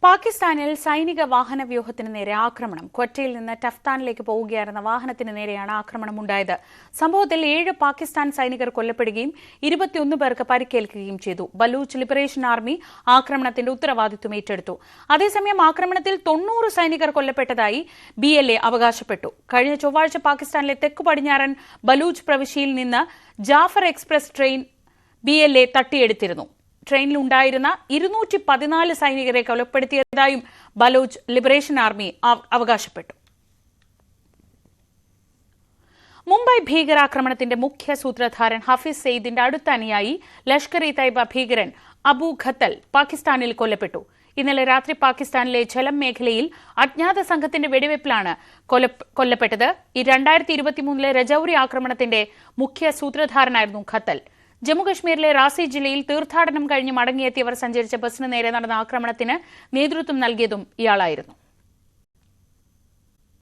പാകിസ്ഥാനിൽ സൈനിക വാഹന വ്യൂഹത്തിന് നേരെ ആക്രമണം. ക്വറ്റയിൽ നിന്ന് ടഫ്താനിലേക്ക് പോവുകയായിരുന്ന വാഹനത്തിന് നേരെയാണ് ആക്രമണമുണ്ടായത്. സംഭവത്തിൽ 7 പാകിസ്ഥാൻ സൈനികർ കൊല്ലപ്പെടുകയും 21 പേർക്ക് പരിക്കേൽക്കുകയും ചെയ്തു. ബലൂച്ച് ലിബറേഷൻ ആർമി ആക്രമണത്തിന്റെ ഉത്തരവാദിത്വം ഏറ്റെടുത്തു. അതേസമയം ആക്രമണത്തിൽ 90 സൈനികർ കൊല്ലപ്പെട്ടതായി BLA അവകാശപ്പെട്ടു. കഴിഞ്ഞ ചൊവ്വാഴ്ച പാകിസ്ഥാനിലെ തെക്കു പടിഞ്ഞാറൻ ബലൂച്ച് പ്രവിശ്യയിൽ നിന്ന് ജാഫർ എക്സ്പ്രസ് ട്രെയിൻ BLA തട്ടിയെടുത്തിരുന്നു. ട്രെയിനിലുണ്ടായിരുന്ന 214 സൈനികരെ കൊലപ്പെടുത്തിയതായും ബലൂച്ച് ലിബറേഷൻ ആർമി അവകാശപ്പെട്ടു. മുംബൈ ഭീകരാക്രമണത്തിന്റെ മുഖ്യ സൂത്രധാരൻ ഹഫീസ് സെയ്ദിന്റെ അടുത്ത അനുയായി ലഷ്കർ-ഇ-തയ്ബ ഭീകരൻ അബു ഖത്തൽ പാകിസ്ഥാനിൽ കൊല്ലപ്പെട്ടു. ഇന്നലെ രാത്രി പാകിസ്ഥാനിലെ ഝലം മേഖലയിൽ അജ്ഞാത സംഘത്തിന്റെ വെടിവയ്പിലാണ് കൊല്ലപ്പെട്ടത്. 2023 രജൌരി ആക്രമണത്തിന്റെ മുഖ്യ സൂത്രധാരനായിരുന്നു ഖത്തൽ. ജമ്മുകശ്മീരിലെ റാസി ജില്ലയിൽ തീർത്ഥാടനം കഴിഞ്ഞ് മടങ്ങിയെത്തിയവർ സഞ്ചരിച്ച ബസിന് നേരെ നടന്ന ആക്രമണത്തിന് നേതൃത്വം നൽകിയതും ഇയാളായിരുന്നു.